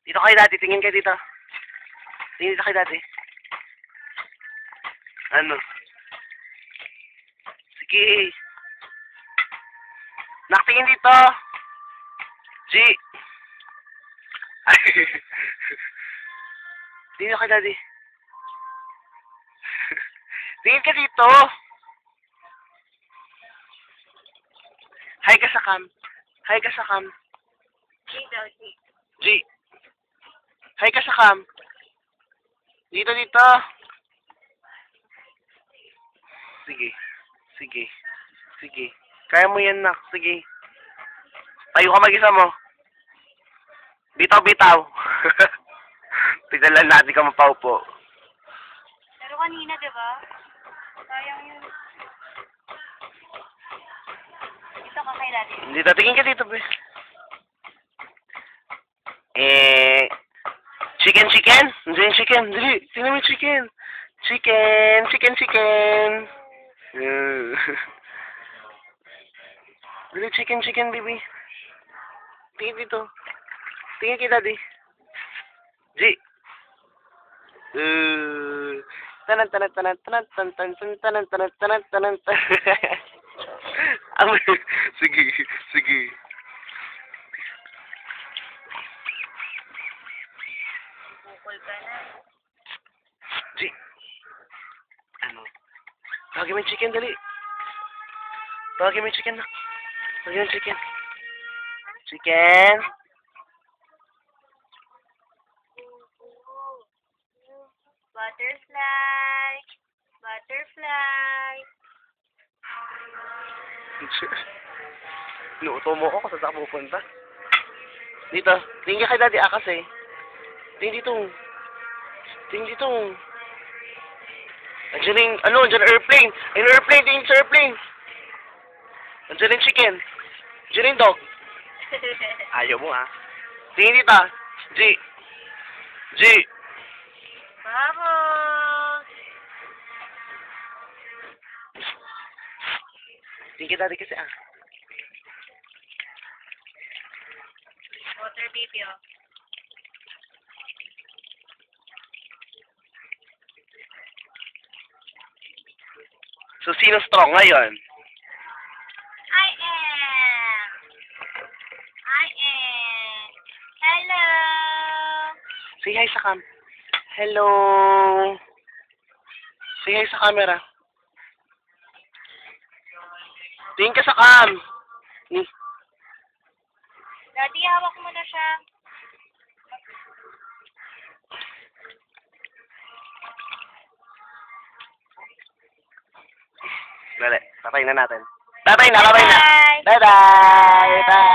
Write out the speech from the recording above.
Dito kayo dati, tingin kayo dito. Tingin dito kayo dati. Ano? Sige. Nakatingin dito. G. Ay. Tingin kayo dati. Tingin ka dito. Hi ka sa cam. Hi ka sa cam. G. Hi ka sa cam. Dito, dito. Sige. Sige. Sige. Kaya mo yan, nak. Sige. Tayo ka mag-isa mo. Bitaw, bitaw. Tignan lang natin ka mapaupo. Pero kanina, diba? Sayang yun. Dito ka kay dati. Dito, tingin ka dito, be. Chicken, chicken? Nandiyan yung chicken. Dali, tingnan mo yung chicken. Chicken, chicken, chicken. Dali, chicken, chicken, baby. Tingin dito. Tingin kay daddy. G. Tanan, tanan, tanan, tanan, tanan, tanan, tanan, tanan, tanan, tanan, tanan. Sige, sige. Bukol ka na. G. Ano? Tawagin mo yung chicken, dali. Tawagin mo yung chicken na. Tawagin mo yung chicken. Chicken. Butterfly. Butterfly. Inuuto mo ako kung saan ka pupunta. Dito. Tingin ka kay daddy akas eh. Tingin dito. Tingin dito. Andiyan yung, ano, andiyan yung airplane. Ayun yung airplane, tingin sa airplane. Andiyan yung chicken. Andiyan yung dog. Ayaw mo ha. Tingin dito. G. G. Vamos! Tingin ka daddy kasi ah. Water baby, oh. So, sino strong ngayon? I am. Hello. Say hi sa cam. Hello. Say hi sa camera. Tingin ka sa cam. Ni. Daddy, hawak mo na siya. Dali, tatay na natin. Tatay na, tatay na. Bye! Bye-bye. Bye.